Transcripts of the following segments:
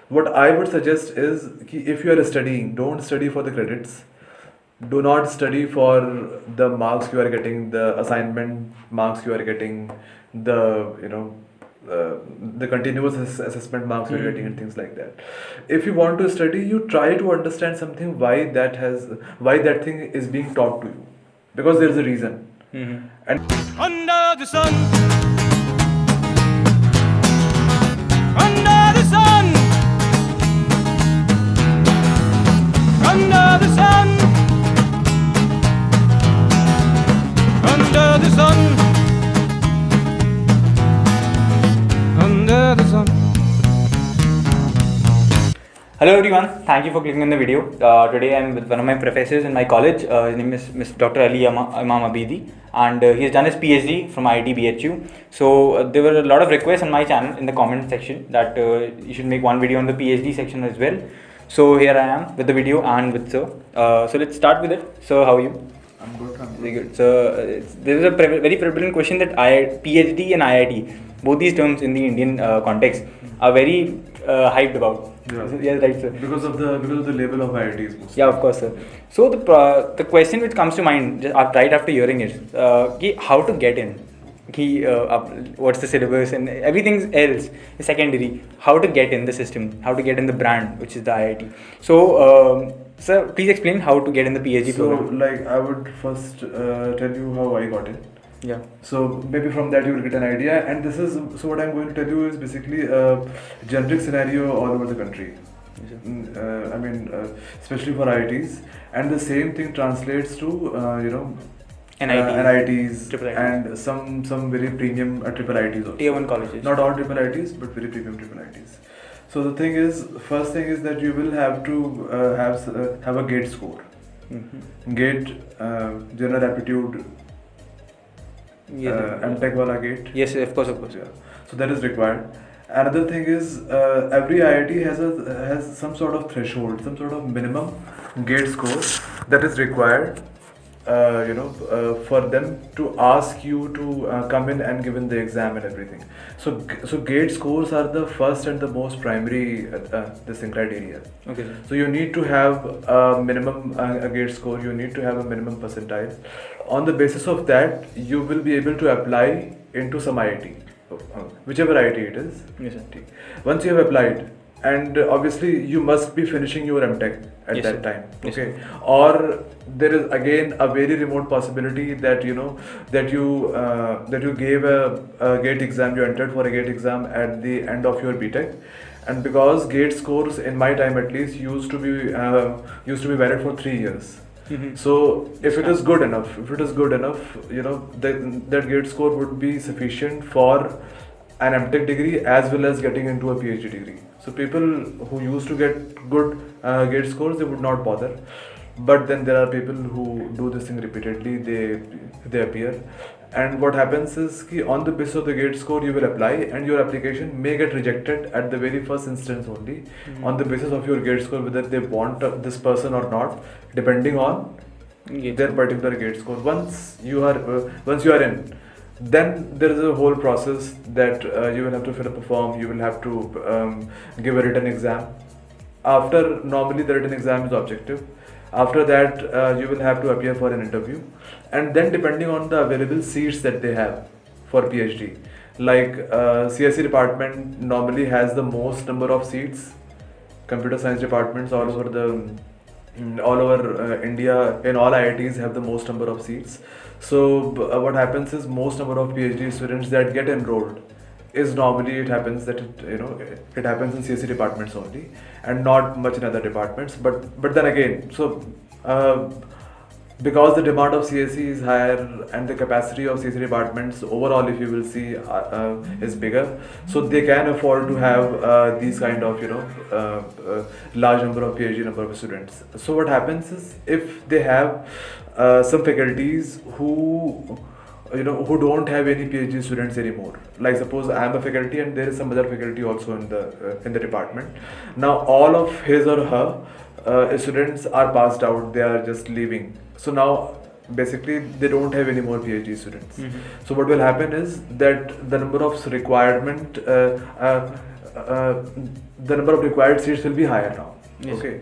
What I would suggest is कि if you are studying, don't study for the credits. Do not study for the marks you are getting, the assignment marks you are getting, the the continuous assessment marks you are getting, and things like that. If you want to study, you try to understand something why that thing is being taught to you, because there is a reason. And Under the sun, under the sun, under the sun, under the sun, under the sun. Hello everyone, thank you for clicking on the video. Today I am with one of my professors in my college. His name is Mr. Dr. Ali Imam Abidi, and he has done his PhD from IIT BHU. So there were a lot of requests on my channel in the comment section that you should make one video on the PhD section as well. So here I am with the video and with sir. So let's start with it. So how are you? I'm good. Very good. So there is a very prevalent question that PhD and IIT, both these terms in the Indian context, are very hyped about. Yeah. Right, sir. Because of the label of IITs mostly. Yeah, of course, sir. So the question which comes to mind right after hearing it, how to get in, what's the syllabus and everything else is secondary. How to get in the system, how to get in the brand, which is the IIT. So, sir, please explain how to get in the PhD program. So, like, I would first tell you how I got in. Yeah. So maybe from that you will get an idea. And this is so what I'm going to tell you is basically a generic scenario all over the country. I mean, especially for IITs, and the same thing translates to NITs Triple ITs. and some very premium triple ITs also. Tier 1 colleges. Not all triple ITs, but very premium triple ITs. So the thing is, first thing is that you will have to have a GATE score. GATE, General Aptitude, MTech wala GATE. Yes, of course. Yeah. So that is required. Another thing is every IIT has some sort of threshold, some sort of minimum GATE score that is required. For them to ask you to come in and give in the exam and everything. So GATE scores are the first and the most primary this thing criteria. Okay. So you need to have a minimum a GATE score. You need to have a minimum percentile. On the basis of that, you will be able to apply into some IIT, whichever IIT it is. Yes, sir. Once you have applied, and obviously you must be finishing your MTech at Yes, that sir. time. Yes, Okay. Or there is again a very remote possibility that that you gave a GATE exam, you entered for a GATE exam at the end of your BTech, and because GATE scores in my time at least used to be valid for 3 years. So if it is good enough, that GATE score would be sufficient for an MTech degree as well as getting into a PhD degree. So people who used to get good GATE scores, they would not bother. But then there are people who do this thing repeatedly. They appear, and what happens is कि on the basis of the GATE score you will apply, and your application may get rejected at the very first instance only on the basis of your GATE score, whether they want this person or not, depending on their particular GATE score. Once you are in, then there is a whole process that you will have to fill up a form. You will have to give a written exam. After, normally the written exam is objective. After that, you will have to appear for an interview, and then depending on the available seats that they have for PhD, like CSE department normally has the most number of seats. Computer science departments all over India, in all IITs have the most number of seats. So what happens is most number of PhD students that get enrolled is normally it happens that it happens in CSE departments only, and not much in other departments. But then again, so because the demand of CSE is higher and the capacity of CSE departments overall, if you will see, is bigger, so they can afford to have these kind of large number of PhD number of students. So what happens is, if they have some faculties who don't have any PhD students anymore. Like suppose I am a faculty and there is some other faculty also in the department. Now all of his or her students are passed out. They are just leaving. So now basically they don't have any more PhD students. So what will happen is that the number of the number of required seats will be higher now. Yes. Okay.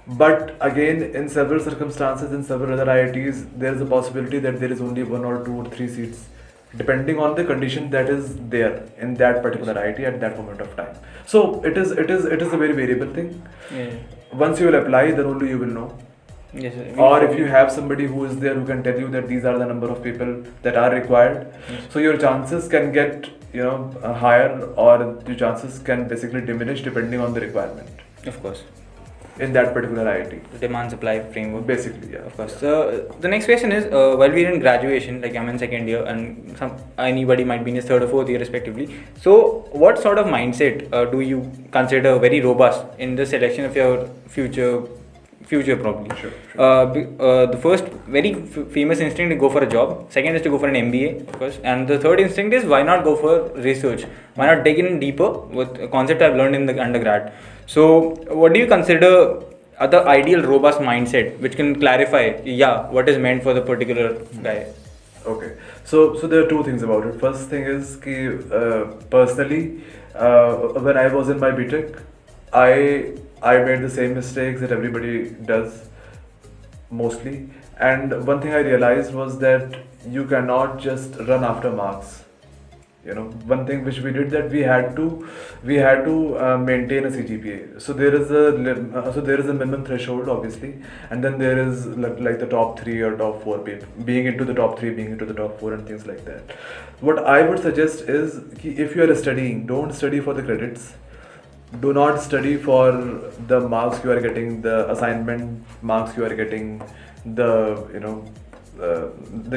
But again, in several circumstances, in several other IITs, there is a possibility that there is only 1 or 2 or 3 seats, depending on the condition that is there in that particular IIT at that moment of time. So it is a very variable thing. Yeah. Once you will apply, then only you will know. Yes, sir. Or if you have somebody who is there who can tell you that these are the number of people that are required, so your chances can get higher, or your chances can basically diminish depending on the requirement Of course. in that particular IIT. The demand supply framework. Basically, yeah. Of course. So the next question is, while we're in graduation, like I'm in second year, and anybody might be in his third or fourth year respectively. So what sort of mindset do you consider very robust in the selection of your future probably? Sure. The first very famous instinct is go for a job. Second is to go for an MBA, of course. And the third instinct is why not go for research? Why not dig in deeper with a concept I've learned in the undergrad? So what do you consider the ideal robust mindset which can clarify what is meant for the particular guy? Okay, so there are two things about it. First thing is ki, personally, when I was in my BTech, I made the same mistakes that everybody does, mostly. And one thing I realized was that you cannot just run after marks. One thing which we did, that we had to maintain a CGPA. So there is a minimum threshold, obviously, and then there is like the top 3 or top 4 people, being into the top 3, being into the top 4, and things like that. What I would suggest is, if you are studying, don't study for the credits. Do not study for the marks you are getting, the assignment marks you are getting, the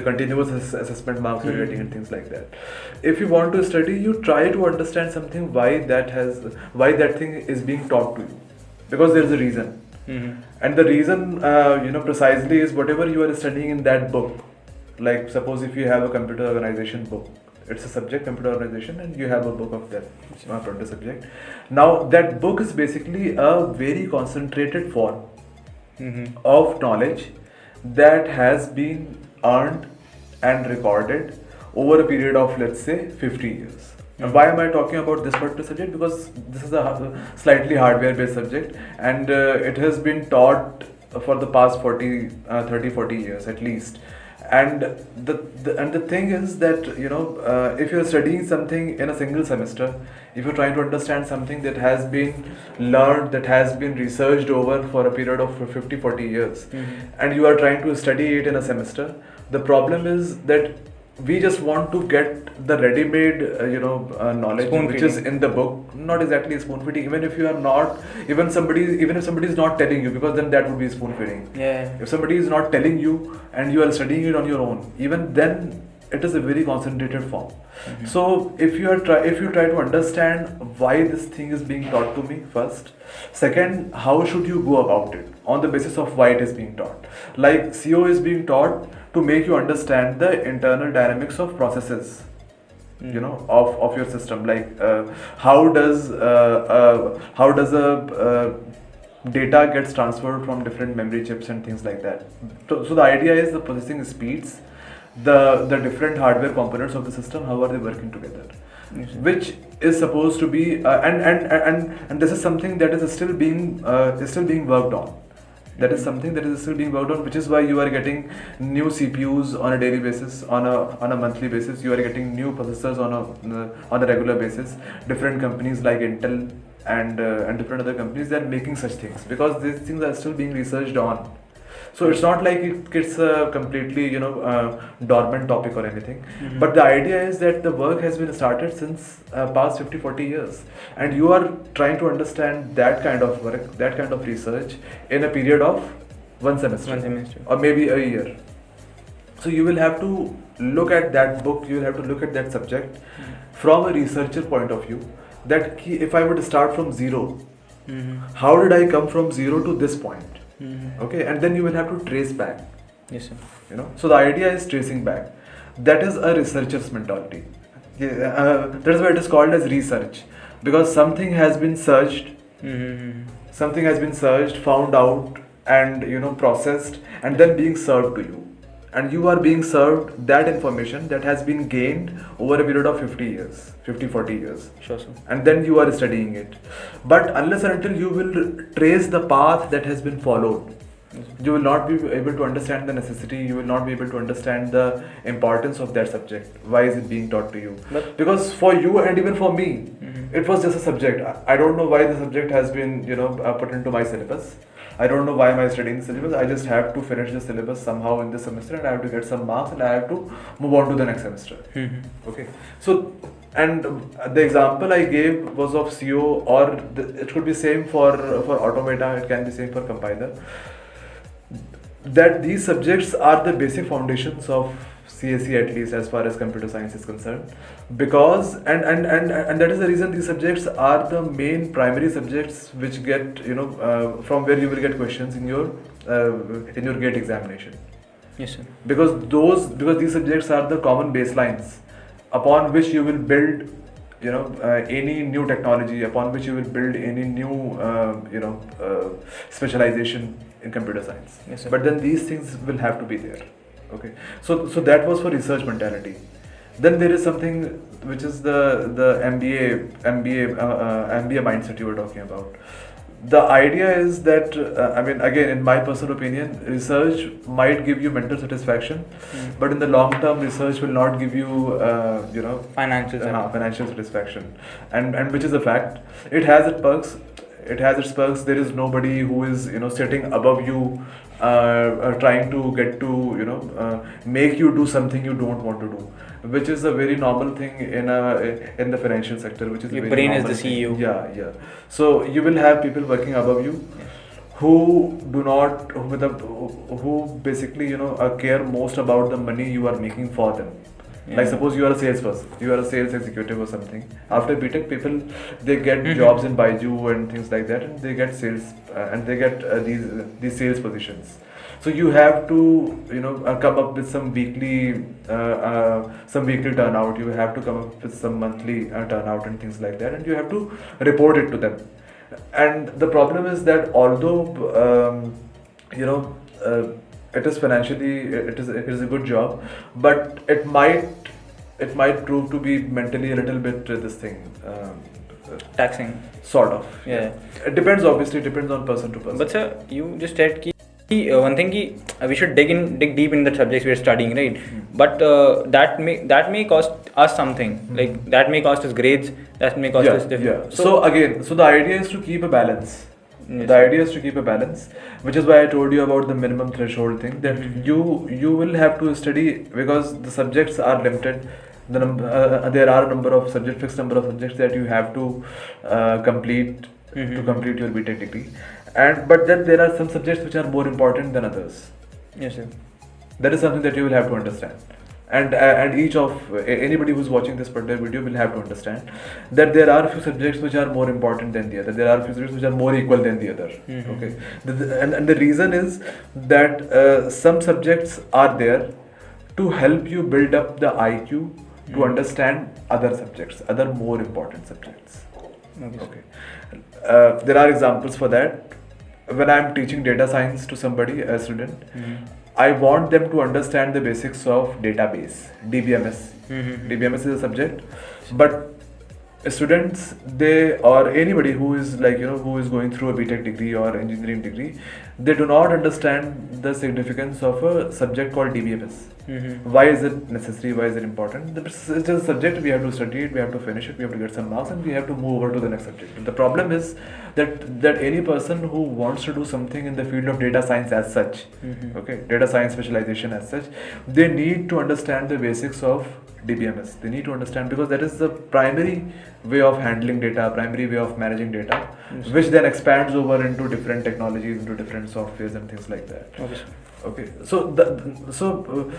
continuous assessment marks you're getting, and things like that. If you want to study, you try to understand something, why that thing is being taught to you, because there is a reason. And the reason precisely is whatever you are studying in that book. Like suppose if you have a computer organization book, it's a subject, computer organization, and you have a book of that particular subject. Now that book is basically a very concentrated form of knowledge that has been earned and recorded over a period of, let's say, 50 years. And why am I talking about this particular subject? Because this is a slightly hardware-based subject, and it has been taught for the past 30-40 years at least. And the thing is that if you're studying something in a single semester, if you're trying to understand something that has been learned, that has been researched over for a period of 50-40 years, and you are trying to study it in a semester, the problem is that we just want to get the ready-made knowledge which is in the book. Not exactly spoon feeding, even if somebody is not telling you, because then that would be spoon feeding. If somebody is not telling you and you are studying it on your own, even then it is a very concentrated form. So if you try to understand why this thing is being taught to me first, second, how should you go about it on the basis of why it is being taught. Like CO is being taught to make you understand the internal dynamics of processes, of your system. Like how does a data gets transferred from different memory chips and things like that. So the idea is the processing speeds, the different hardware components of the system, how are they working together, which is supposed to be and this is something that is still being worked on. That is something that is still being worked on, which is why you are getting new CPUs on a daily basis, on a monthly basis. You are getting new processors on a regular basis. Different companies like Intel and different other companies, they are making such things, because these things are still being researched on. So it's not like it's a completely dormant topic or anything. But the idea is that the work has been started since past 50-40 years, and you are trying to understand that kind of work, that kind of research in a period of one semester or maybe a year. So you will have to look at that book, you will have to look at that subject from a researcher point of view, that if I were to start from zero, how did I come from zero to this point? Okay, and then you will have to trace back. Yes, sir. So the idea is tracing back. That is a researcher's mentality. That is why it is called as research, because something has been searched, found out, and processed, and then being served to you. and you are being served that information that has been gained over a period of 50 years, 40 years. Sure, sir. And then you are studying it. But unless and until you will trace the path that has been followed, you will not be able to understand the necessity, you will not be able to understand the importance of that subject. Why is it being taught to you? But- Because for you and even for me, it was just a subject. I don't know why the subject has been, put into my syllabus. I don't know why am I studying the syllabus. I just have to finish the syllabus somehow in this semester, and I have to get some marks, and I have to move on to the next semester. Okay. So, and the example I gave was of CO, or it could be same for Automata. It can be same for compiler. That these subjects are the basic foundations of CSE, at least as far as computer science is concerned, because and that is the reason these subjects are the main primary subjects which get from where you will get questions in your GATE examination. Yes, sir. Because these subjects are the common baselines upon which you will build any new technology, upon which you will build any new specialization in computer science. Yes, sir. But then these things will have to be there. Okay, so that was for research mentality. Then there is something which is the MBA mindset you were talking about. The idea is that again, in my personal opinion, research might give you mental satisfaction, but in the long term, research will not give you Financial satisfaction. financial satisfaction, and which is a fact. It has its perks. There is nobody who is sitting above you, trying to get to make you do something you don't want to do, which is a very normal thing in the financial sector, which is Your a very brain is normal the thing. CEO. Yeah. So you will have people working above you who do not, who basically care most about the money you are making for them. Like suppose you are a salesperson, you are a sales executive or something. After BTech, people they get jobs in Baiju and things like that, and they get sales and they get these sales positions. So you have to come up with some weekly turnout. You have to come up with some monthly turnout and things like that, and you have to report it to them. And the problem is that although it is financially it is a good job, but it might prove to be mentally a little bit this thing. Taxing. Sort of. Yeah. It depends, obviously, it depends on person to person. But sir, you just said one thing we should dig deep in the subjects we are studying, right? But that may cost us something. Like that may cost us grades. That may cost us different. Yeah. So again, the idea is to keep a balance. Yes. The idea is to keep a balance, which is why I told you about the minimum threshold thing, that you will have to study, because the subjects are limited. There are a number of fixed number of subjects that you have to complete to complete your BTech degree, but then there are some subjects which are more important than others. Yes, sir. That is something that you will have to understand, and each of anybody who's watching this particular video will have to understand that there are a few subjects which are more important than the other. There are a few subjects which are more equal than the other. Okay, and the reason is that some subjects are there to help you build up the IQ to understand other subjects, other more important subjects. Okay. There are examples for that. When I'm teaching data science to somebody, a student, I want them to understand the basics of database, DBMS. DBMS is a subject, but students, or anybody who is who is going through a BTech degree or engineering degree, they do not understand the significance of a subject called DBMS. Why is it necessary? Why is it important? It's just a subject. We have to study it. We have to finish it. We have to get some marks, and we have to move over to the next subject. But the problem is that any person who wants to do something in the field of data science as such, data science specialization as such, they need to understand the basics of DBMS. They need to understand, because that is the primary way of handling data, primary way of managing data, which then expands over into different technologies, into different softwares and things like that. Okay, so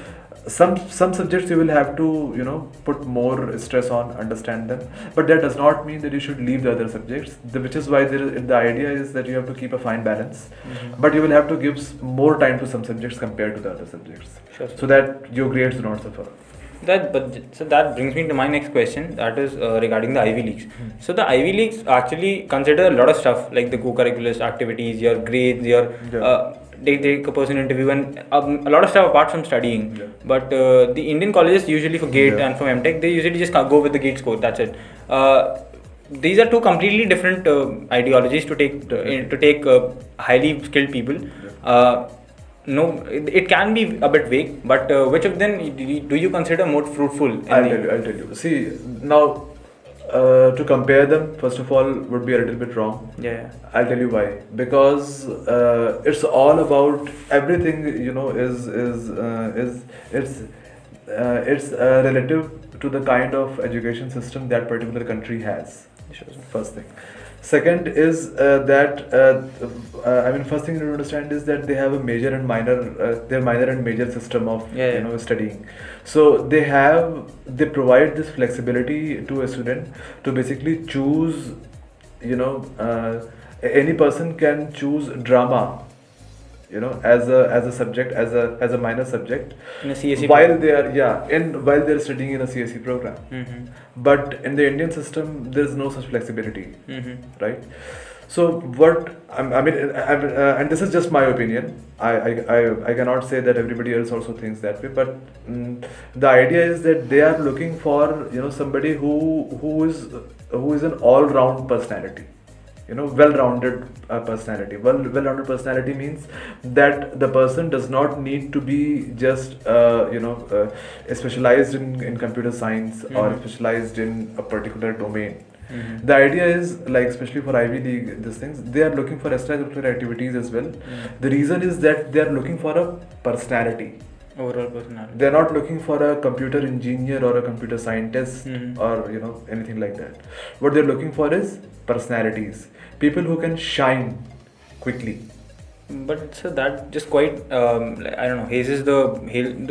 some subjects you will have to put more stress on, understand them, but that does not mean that you should leave the other subjects. Which is why the idea is that you have to keep a fine balance, but you will have to give more time to some subjects compared to the other subjects, Sure. so that your grades do not suffer. So that brings me to my next question. That is regarding the Ivy Leagues. So the Ivy Leagues actually consider a lot of stuff like the co-curricular activities, your grades, your they take a person interview and a lot of stuff apart from studying. Yeah. But the Indian colleges usually for GATE Yeah. and for MTech they usually just go with the GATE score. That's it. These are two completely different ideologies to take highly skilled people. No, it can be a bit vague, but which of them do you consider more fruitful? I'll tell you. See, now to compare them, first of all, would be a little bit wrong. Yeah. I'll tell you why. Because it's all about everything. You know, it's relative to the kind of education system that particular country has. First thing. Second is first thing you need to understand is that they have a major and minor, their minor and major system of studying. So they provide this flexibility to a student to basically choose. Any person can choose drama. As a subject, as a minor subject, in a CSE while they're studying in a CSE program. Mm-hmm. But in the Indian system, there is no such flexibility, Mm-hmm. right? So and this is just my opinion. I cannot say that everybody else also thinks that way. But the idea is that they are looking for somebody who is an all-round personality. Well-rounded personality. Well-rounded personality means that the person does not need to be just specialized in computer science or specialized in a particular domain. Mm-hmm. The idea is, like, especially for Ivy League, these things, they are looking for extracurricular activities as well. The reason is that they are looking for a personality. Overall personality. They're not looking for a computer engineer or a computer scientist or anything like that. What they're looking for is personalities, people who can shine quickly. But so that just quite I don't know, hazes the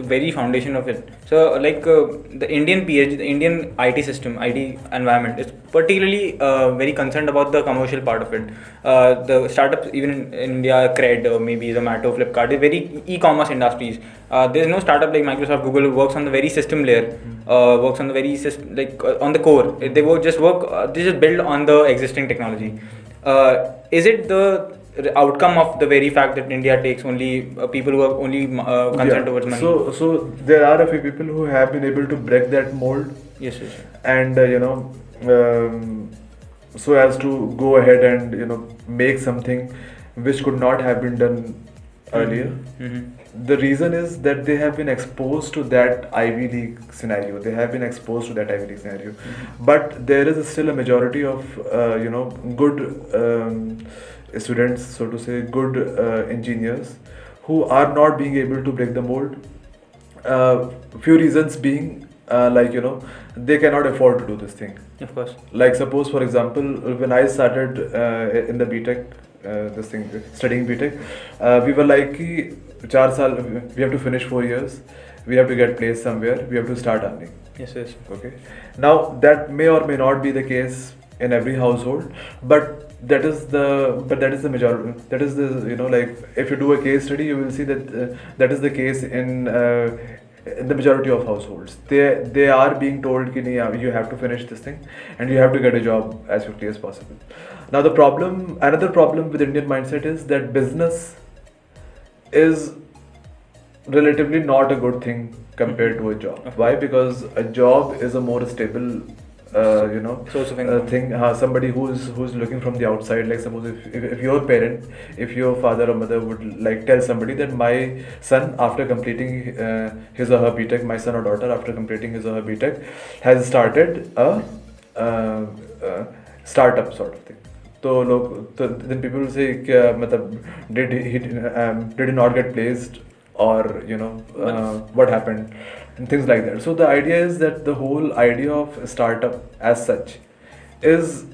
very foundation of it. So like the Indian PhD, the Indian IT system, IT environment is particularly very concerned about the commercial part of it. The startups even in India, Cred or maybe Zomato, Flipkart, they're very e-commerce industries. There's no startup like Microsoft, Google who works on the very system layer, works on the very system, like on the core. They will just work. They just build on the existing technology. Is it the outcome of the very fact that India takes only people who are only concerned towards money? So there are a few people who have been able to break that mold. Yes. And so as to go ahead and make something which could not have been done earlier. Mm-hmm. The reason is that they have been exposed to that Ivy League scenario. But there is still a majority of good students, so to say, good engineers who are not being able to break the mold. Few reasons being they cannot afford to do this thing. Of course. Like, suppose for example, when I started in the BTech, studying BTech, we were like, 4 saal, we have to finish 4 years, we have to get placed somewhere, we have to start earning. Yes. Okay. Now that may or may not be the case in every household, but that is the majority. That is the if you do a case study, you will see that that is the case in the majority of households. They are being told कि नहीं, you have to finish this thing and you have to get a job as quickly as possible. Now another problem with Indian mindset is that business is relatively not a good thing compared to a job. Why? Because a job is a more stable source of income. thing. Somebody who's looking from the outside, like suppose if your parent, if your father or mother would like tell somebody that my son after completing his or her BTech, my son or daughter after completing his or her BTech has started a startup sort of thing. So then people will say did he not get placed, or what happened, and things like that. So the idea is that the whole idea of startup as such is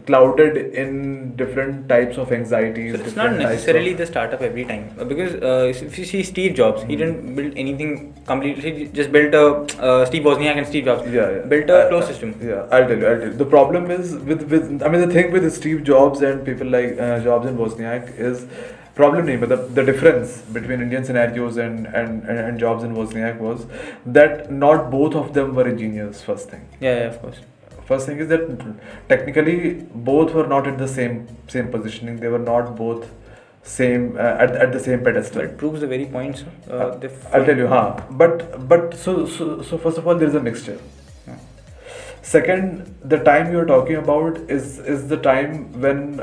clouded in different types of anxieties. So it's not necessarily the startup every time, because if you see Steve Jobs, he didn't build anything completely. He just built a Steve Wozniak and Steve Jobs built a closed system. I'll tell you. The problem is with the thing with Steve Jobs and people like Jobs and Wozniak is problem नहीं मतलब the difference between Indian scenarios and jobs in Wozniak was that not both of them were engineers. First thing. Yeah, of course. First thing is that technically both were not in the same positioning. They were not both same at the same pedestal. But it proves the very point, sir. I'll tell you, but so first of all, there is a mixture. Second, the time you're talking about is the time when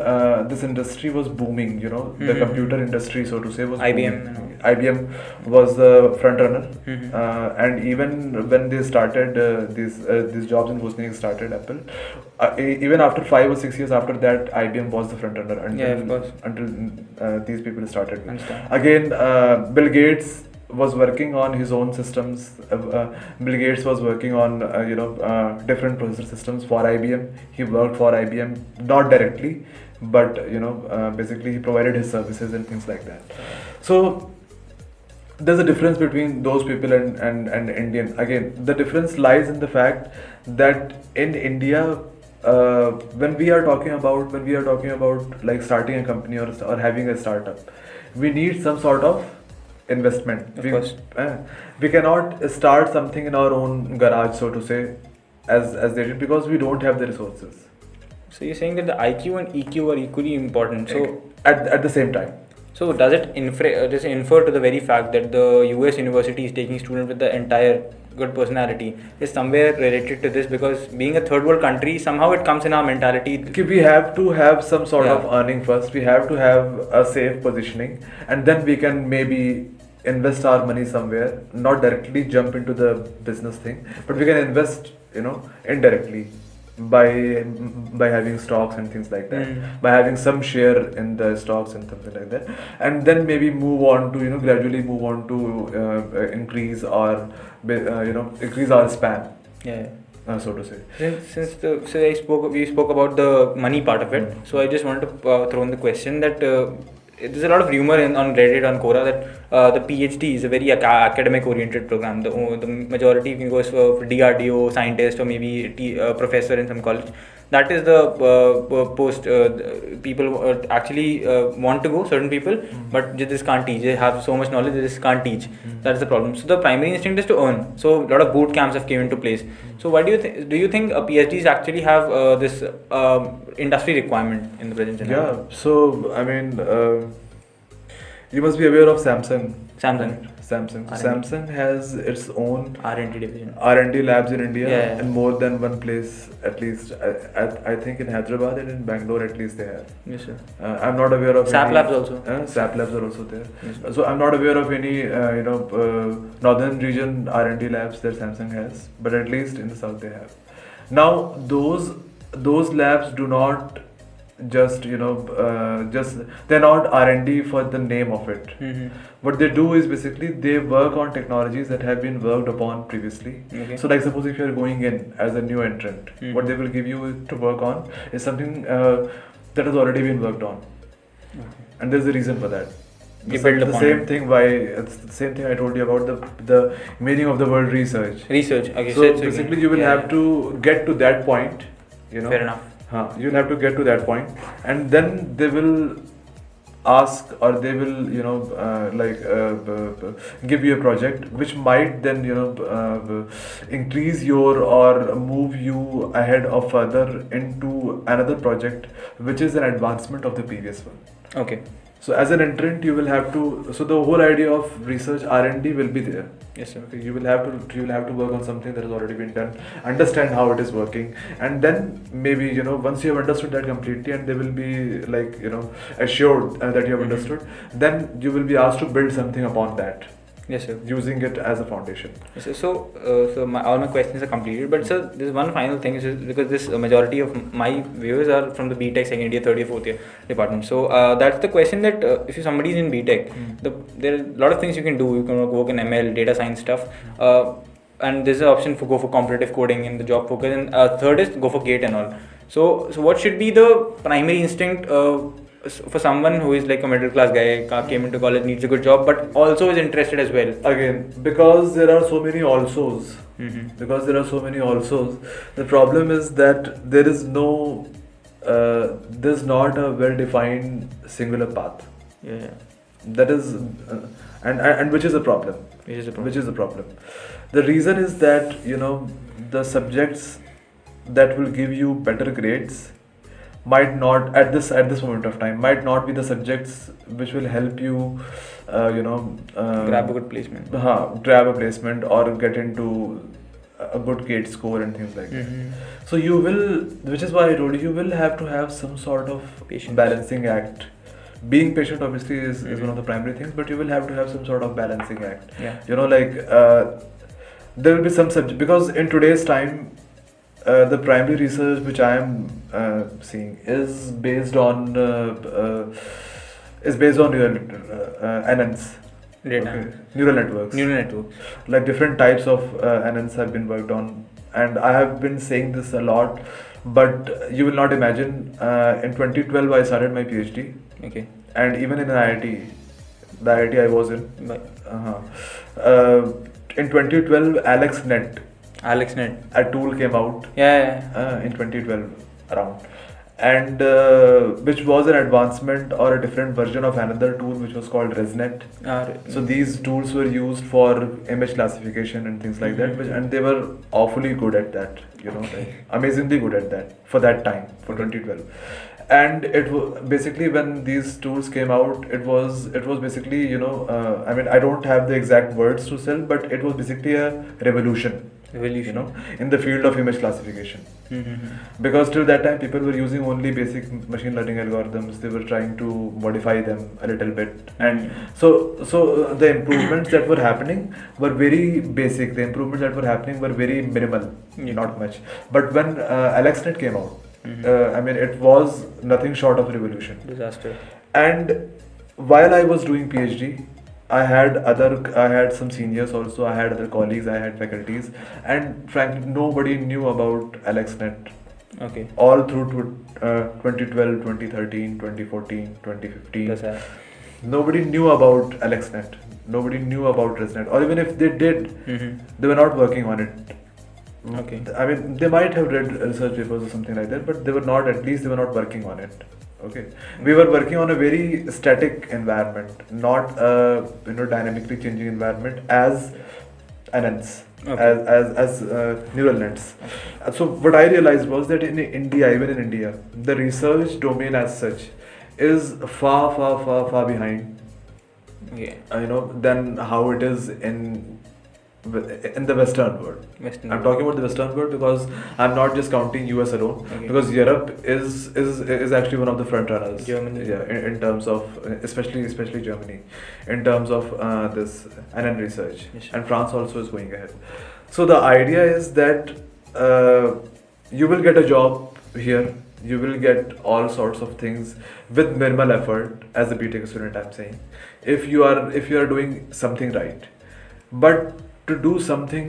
this industry was booming. You know, the computer industry, so to say, was IBM. booming. IBM was the front runner, and even when they started these jobs in Wozniak started Apple. Even after 5 or 6 years after that, IBM was the front runner until these people started. Again, Bill Gates was working on his own systems. Bill Gates was working on different processor systems for IBM. He worked for IBM not directly, but basically he provided his services and things like that. So there's a difference between those people and Indian. Again, the difference lies in the fact that in India, when we are talking about like starting a company or having a startup, we need some sort of investment. Of course. We cannot start something in our own garage, so to say, as they did, because we don't have the resources. So you're saying that the IQ and EQ are equally important. So at the same time. So does it infer to the very fact that the US university is taking students with the entire good personality is somewhere related to this, because being a third world country, somehow it comes in our mentality. We have to have some sort of earning first. We have to have a safe positioning, and then we can maybe invest our money somewhere, not directly jump into the business thing, but we can invest, indirectly by having stocks and things like that, by having some share in the stocks and something like that, and then maybe move on to gradually move on to increase our span. So to say. We spoke about the money part of it. So I just wanted to throw in the question that there's a lot of rumor on Reddit, on Quora, that the PhD is a very academic oriented program. The majority goes for DRDO, scientist, or maybe professor in some college. That is the post people actually want to go, certain people, but they just can't teach. They have so much knowledge, they just can't teach. That's the problem. So the primary instinct is to earn. So a lot of boot camps have came into place. So what do you think PhDs actually have this industry requirement in the present scenario? Yeah. So I mean, you must be aware of Samsung. Samsung has its own R&D division, R&D labs in India, in more than one place at least. I think in Hyderabad and in Bangalore at least they have. Yes, sir. I'm not aware of SAP any, labs also. SAP labs are also there. Yes, so I'm not aware of any northern region R&D labs that Samsung has, but at least in the south they have. Now those labs do not just they're not R&D for the name of it. What they do is basically they work on technologies that have been worked upon previously. So like suppose if you're going in as a new entrant, what they will give you to work on is something that has already been worked on, and there's a reason for that. It's the same thing I told you about the meaning of the word research. Okay. So basically you will have to get to that point, Fair enough. You'll have to get to that point, and then they will ask, or they will give you a project which might then increase your or move you ahead or further into another project which is an advancement of the previous one. Okay. So as an entrant you will have to, so the whole idea of research R&D will be there. Yes, sir. Okay, you will have to work on something that has already been done, understand how it is working, and then maybe once you have understood that completely, and they will be assured that you have understood, then you will be asked to build something upon that. Yes, sir. Using it as a foundation. Yes, sir. So all my questions are completed. But sir, there's one final thing, is because this majority of my viewers are from the BTech second year, third year, fourth year department. So that's the question, that if somebody is in BTech, there are a lot of things you can do. You can work in ML, data science stuff. And there's an option for go for competitive coding in the job focus. And third is go for GATE and all. So what should be the primary instinct for someone who is like a middle class guy, came into college, needs a good job, but also is interested as well? Again, because there are so many alsos. The problem is that there's not a well-defined singular path. Yeah. That is, and which is a problem. Which is a problem. Which is the problem. The reason is that the subjects that will give you better grades might not at this moment of time might not be the subjects which will help you Grab a good placement. grab a placement or get into a good grade score and things like that. Mhm. So you will, which is why I told you will have to have some sort of Patience. balancing act. Being patient obviously is Mhm. one of the primary things, but you will have to have some sort of balancing act. Yeah. There will be some subject, because in today's time the primary research which I am seeing is based on neural NNs. Data. Okay. Neural networks. Neural network. Like different types of NNs have been worked on, and I have been saying this a lot, but you will not imagine. In 2012, I started my PhD, Okay. and even in an IIT, the IIT I was in, But in 2012, AlexNet, AlexNet. a tool came out Yeah. in 2012 around, and which was an advancement or a different version of another tool which was called ResNet. So these tools were used for image classification and things like that, and they were awfully good at that, like amazingly good at that for that time, for 2012. And basically when these tools came out, it was basically, I mean, I don't have the exact words to sell, but it was basically a revolution, Revolution. in the field of image classification. Mm-hmm. Because till that time people were using only basic machine learning algorithms. They were trying to modify them a little bit, and so the improvements that were happening were very basic. The improvements that were happening were very minimal, Yeah. not much. But when AlexNet came out, Mhm. I mean, it was nothing short of a revolution. Disaster. And while I was doing PhD, I had some seniors also, I had other colleagues, I had faculties, and frankly nobody knew about AlexNet Okay. all through 2012, 2013, 2014, 2015. That's that. Nobody knew about AlexNet. Nobody knew about ResNet. Or even if they did, Mm-hmm. they were not working on it. Okay. I mean, they might have read research papers or something like that, but they were not, at least they were not working on it. Okay. We were working on a very static environment, not a dynamically changing environment as NNs, Okay. as neural nets. So what I realized was that in India, even in India, the research domain as such is far, far, far, far behind, Yeah. than how it is in the Western world. Western. I'm talking about the Western world because I'm not just counting US alone, Okay. because Europe is actually one of the front runners. Germany. Yeah, in terms of especially Germany, in terms of this NN research, Yes. and France also is going ahead. So the idea is that you will get a job here. You will get all sorts of things with minimal effort as a BTech student. I'm saying, if you are doing something right, but to do something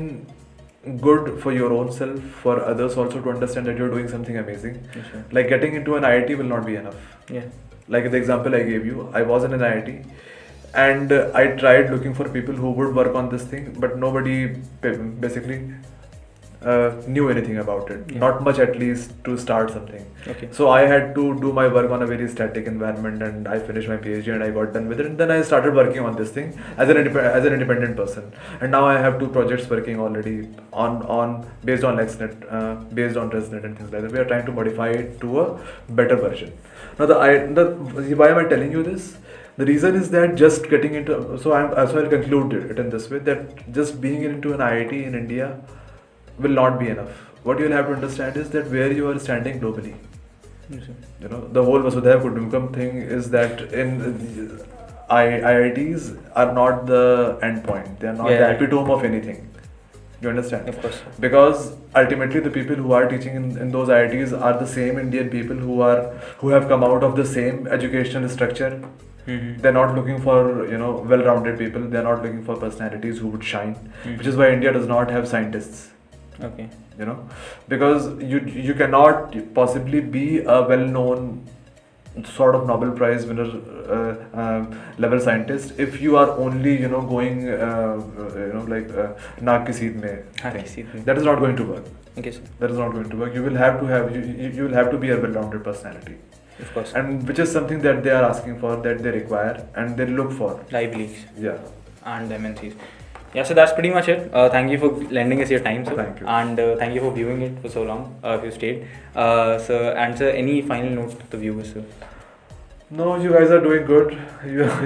good for your own self, for others also to understand that you're doing something amazing. Yes, sir. Like getting into an IIT will not be enough. Yeah. Like the example I gave you, I was in an IIT, and I tried looking for people who would work on this thing, but nobody basically knew anything about it. Yeah. Not much, at least, to start something. Okay. So I had to do my work on a very static environment, and I finished my PhD and I got done with it. And then I started working on this thing as an independent person. And now I have 2 projects working already on based on LexNet, based on ResNet and things like that. We are trying to modify it to a better version. Now why am I telling you this? The reason is that just getting into so I'll conclude it in this way, that just being into an IIT in India will not be enough. What you will have to understand is that where you are standing globally. Yes, sir. The whole Vasudhaiva Kutumbakam thing is that in IITs are not the end point. They are not Yeah. the epitome of anything. You understand? Of course. Because ultimately the people who are teaching in those IITs are the same Indian people who have come out of the same educational structure. Mm-hmm. They're not looking for well-rounded people. They're not looking for personalities who would shine. Mhm. Which is why India does not have scientists. Okay. Because you cannot possibly be a well-known sort of Nobel Prize winner level scientist if you are only going like naak ki seed mein Naak ki thing. seed mein. That is not going to work. Okay, sir. That is not going to work. You will have to be a well-rounded personality. Of course. and which is something that they are asking for, that they require, and they look for. Live leaks Yeah. and MNCs. Yeah, so that's pretty much it. Thank you for lending us your time, sir. Thank you. And thank you for viewing it for so long, if you stayed. Sir, any final note to the viewers, sir? No, you guys are doing good.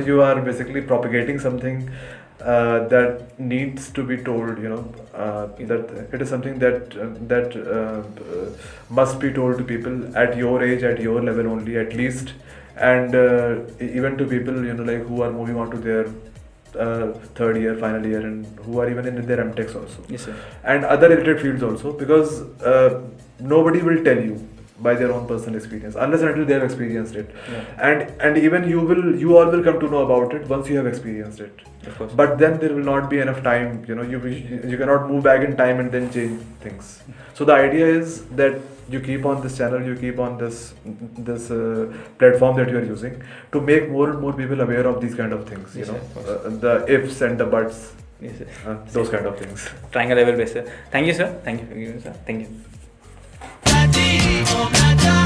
You are basically propagating something that needs to be told. That it is something that must be told to people at your age, at your level only, at least, and even to people like who are moving on to their third year, final year, and who are even in their MTechs also, Yes, sir. and other related fields also, because nobody will tell you by their own personal experience unless and until they have experienced it. Yeah. And even you all will come to know about it once you have experienced it. Of course. But then there will not be enough time. You cannot move back in time and then change things. So the idea is that you keep on this channel, you keep on this platform that you are using to make more and more people aware of these kind of things. Yes, sir, of course. The ifs and the buts, Yes, sir. those kind of things. Trying a level best, sir. Thank you, sir. Thank you for giving, sir. Thank you. Daddy, oh, Daddy.